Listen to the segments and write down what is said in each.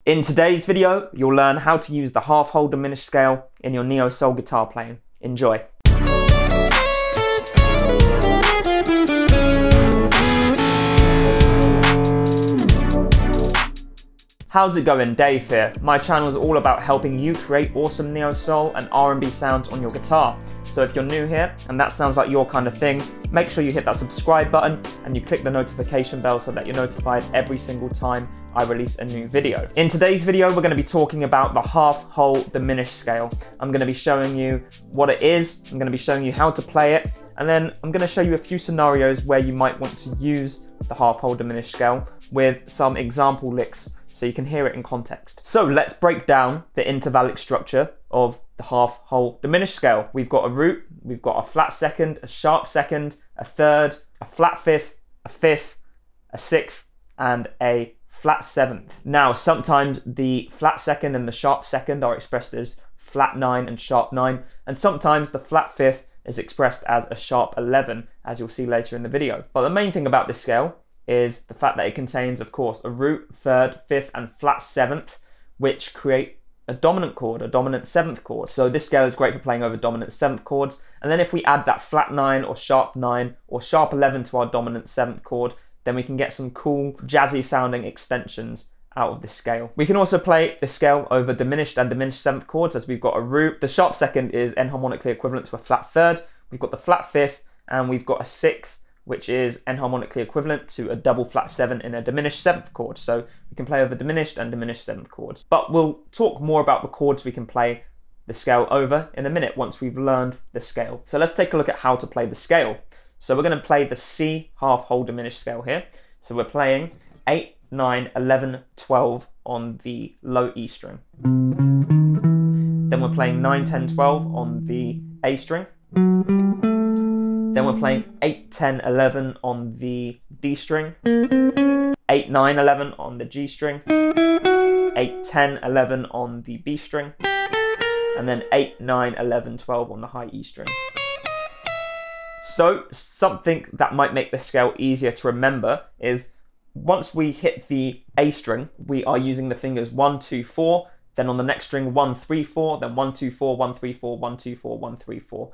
In today's video, you'll learn how to use the half-whole diminished scale in your neo-soul guitar playing. Enjoy. How's it going? Dave here. My channel is all about helping you create awesome neo-soul and R&B sounds on your guitar. So if you're new here and that sounds like your kind of thing, make sure you hit that subscribe button and you click the notification bell so that you're notified every single time I release a new video. In today's video, we're going to be talking about the half-whole diminished scale. I'm going to be showing you what it is, I'm going to be showing you how to play it, and then I'm going to show you a few scenarios where you might want to use the half-whole diminished scale with some example licks so you can hear it in context. So let's break down the intervallic structure of the half-whole diminished scale. We've got a root, we've got a flat second, a sharp second, a third, a flat fifth, a sixth, and a flat seventh. Now, sometimes the flat second and the sharp second are expressed as flat 9 and sharp 9, and sometimes the flat fifth is expressed as a sharp 11, as you'll see later in the video. But the main thing about this scale is the fact that it contains, of course, a root, third, fifth, and flat seventh, which create a dominant chord, a dominant seventh chord. So this scale is great for playing over dominant seventh chords. And then if we add that flat 9 or sharp 9 or sharp 11 to our dominant seventh chord, then we can get some cool, jazzy sounding extensions out of this scale. We can also play this scale over diminished and diminished seventh chords, as we've got a root. The sharp second is enharmonically equivalent to a flat third. We've got the flat fifth, and we've got a sixth, which is enharmonically equivalent to a double flat 7 in a diminished seventh chord. So we can play over diminished and diminished seventh chords. But we'll talk more about the chords we can play the scale over in a minute once we've learned the scale. So let's take a look at how to play the scale. So we're going to play the C half-whole diminished scale here. So we're playing 8, 9, 11, 12 on the low E string. Then we're playing 9, 10, 12 on the A string. Then we're playing 8, 10, 11 on the D string, 8, 9, 11 on the G string, 8, 10, 11 on the B string, and then 8, 9, 11, 12 on the high E string. So something that might make this scale easier to remember is once we hit the A string, we are using the fingers 1, 2, 4, then on the next string 1, 3, 4, then 1, 2, 4, 1, 3, 4, 1, 2, 4, 1, 3, 4.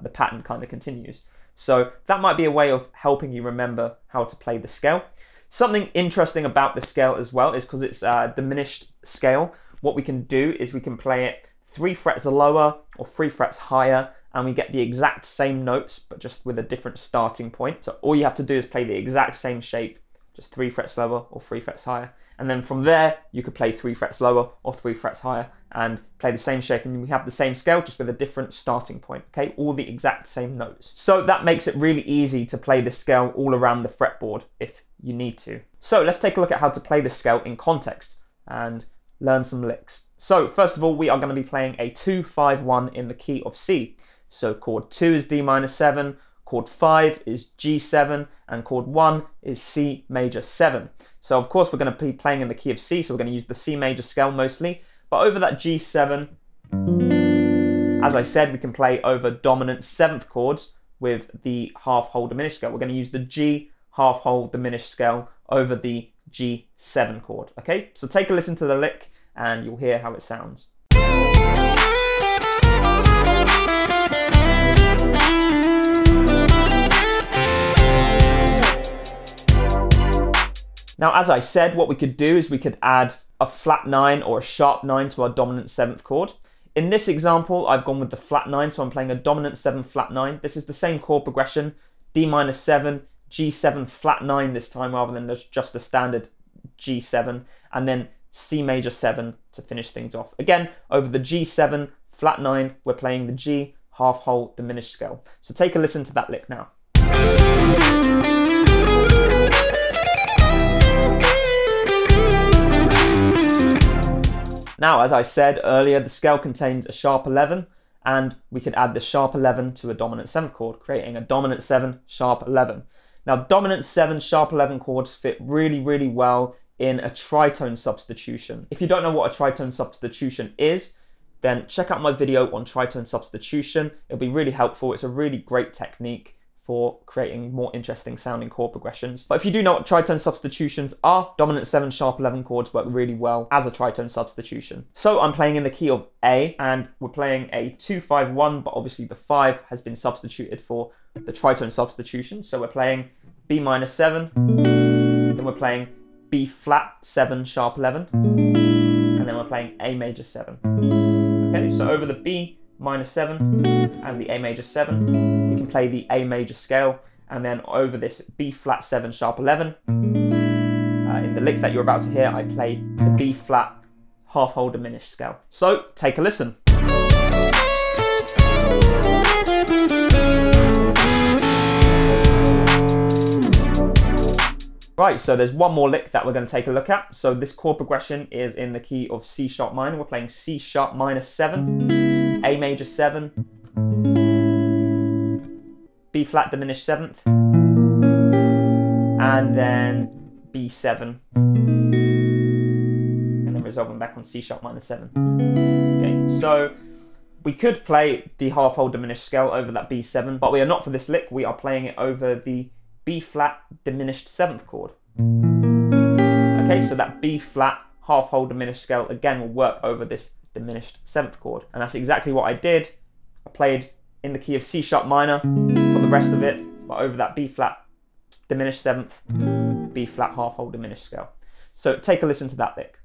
The pattern kind of continues. So that might be a way of helping you remember how to play the scale. Something interesting about the scale as well is because it's a diminished scale, what we can do is we can play it 3 frets lower or 3 frets higher, and we get the exact same notes, but just with a different starting point. So all you have to do is play the exact same shape, just 3 frets lower or 3 frets higher. And then from there, you could play 3 frets lower or 3 frets higher and play the same shape, and we have the same scale, just with a different starting point, okay? All the exact same notes. So that makes it really easy to play the scale all around the fretboard if you need to. So let's take a look at how to play the scale in context and learn some licks. So first of all, we are going to be playing a 2-5-1 in the key of C. So chord 2 is D minor 7, chord 5 is G7, and chord 1 is C major 7. So of course we're going to be playing in the key of C, so we're going to use the C major scale mostly. But over that G7, as I said, we can play over dominant seventh chords with the half-whole diminished scale. We're going to use the G half-whole diminished scale over the G7 chord. Okay, so take a listen to the lick and you'll hear how it sounds. Now, as I said, what we could do is we could add a flat 9 or a sharp 9 to our dominant 7th chord. In this example, I've gone with the flat 9, so I'm playing a dominant 7 flat 9. This is the same chord progression, D minor 7, G7 flat 9 this time rather than just the standard G7, and then C major 7 to finish things off. Again, over the G7 flat 9, we're playing the G half-whole diminished scale. So take a listen to that lick now. Now, as I said earlier, the scale contains a sharp 11, and we could add the sharp 11 to a dominant 7th chord, creating a dominant 7, sharp 11. Now, dominant 7, sharp 11 chords fit really, really well in a tritone substitution. If you don't know what a tritone substitution is, then check out my video on tritone substitution. It'll be really helpful. It's a really great technique for creating more interesting sounding chord progressions. But if you do know what tritone substitutions are, dominant 7 sharp 11 chords work really well as a tritone substitution. So I'm playing in the key of A, and we're playing a 2-5-1, but obviously the 5 has been substituted for the tritone substitution. So we're playing B minor 7, then we're playing B flat 7 sharp 11, and then we're playing A major 7. Okay, so over the B minor 7 and the A major 7, we can play the A major scale, and then over this B flat 7 sharp 11, in the lick that you're about to hear, I play the B flat half whole diminished scale. So take a listen. Right, so there's one more lick that we're going to take a look at. So this chord progression is in the key of C sharp minor. We're playing C sharp minor 7, A major 7, B flat diminished 7th, and then B7, and then resolving back on C sharp minor 7. Okay, so we could play the half whole diminished scale over that B7, but we are not for this lick. We are playing it over the B flat diminished 7th chord. Okay, so that B flat half whole diminished scale again will work over this diminished 7th chord, and that's exactly what I did. I played in the key of C sharp minor for the rest of it, but over that B flat diminished 7th, B flat half whole diminished scale. So take a listen to that lick.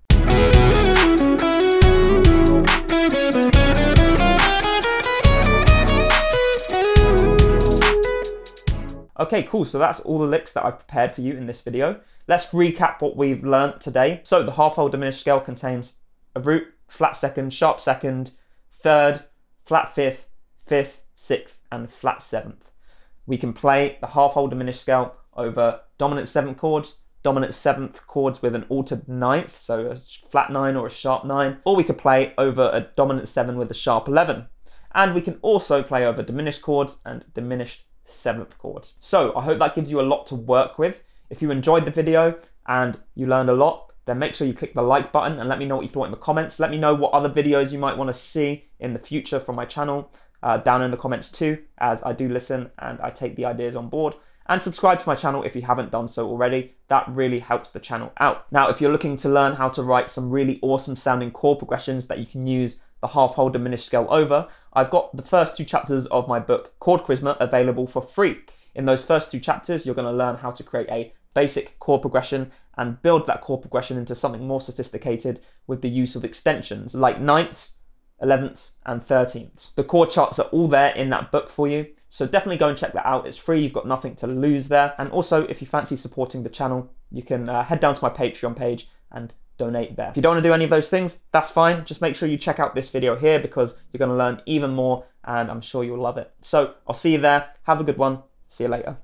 Okay, cool, so that's all the licks that I've prepared for you in this video. Let's recap what we've learnt today. So the half whole diminished scale contains a root, flat second, sharp second, third, flat fifth, fifth, sixth, and flat 7th. We can play the half whole diminished scale over dominant 7th chords, dominant 7th chords with an altered 9th, so a flat 9 or a sharp 9, or we could play over a dominant 7 with a sharp 11. And we can also play over diminished chords and diminished 7th chords. So I hope that gives you a lot to work with. If you enjoyed the video and you learned a lot, then make sure you click the like button and let me know what you thought in the comments. Let me know what other videos you might want to see in the future from my channel down in the comments too, as I do listen and I take the ideas on board. And subscribe to my channel if you haven't done so already. That really helps the channel out. Now, if you're looking to learn how to write some really awesome sounding chord progressions that you can use the half whole diminished scale over, I've got the first 2 chapters of my book Chord Charisma available for free. In those first 2 chapters, you're going to learn how to create a basic chord progression and build that chord progression into something more sophisticated with the use of extensions like 9ths, 11ths, and 13ths. The chord charts are all there in that book for you, so definitely go and check that out. It's free, you've got nothing to lose there. And also, if you fancy supporting the channel, you can head down to my Patreon page and donate there. If you don't want to do any of those things, that's fine. Just make sure you check out this video here because you're going to learn even more and I'm sure you'll love it. So I'll see you there. Have a good one. See you later.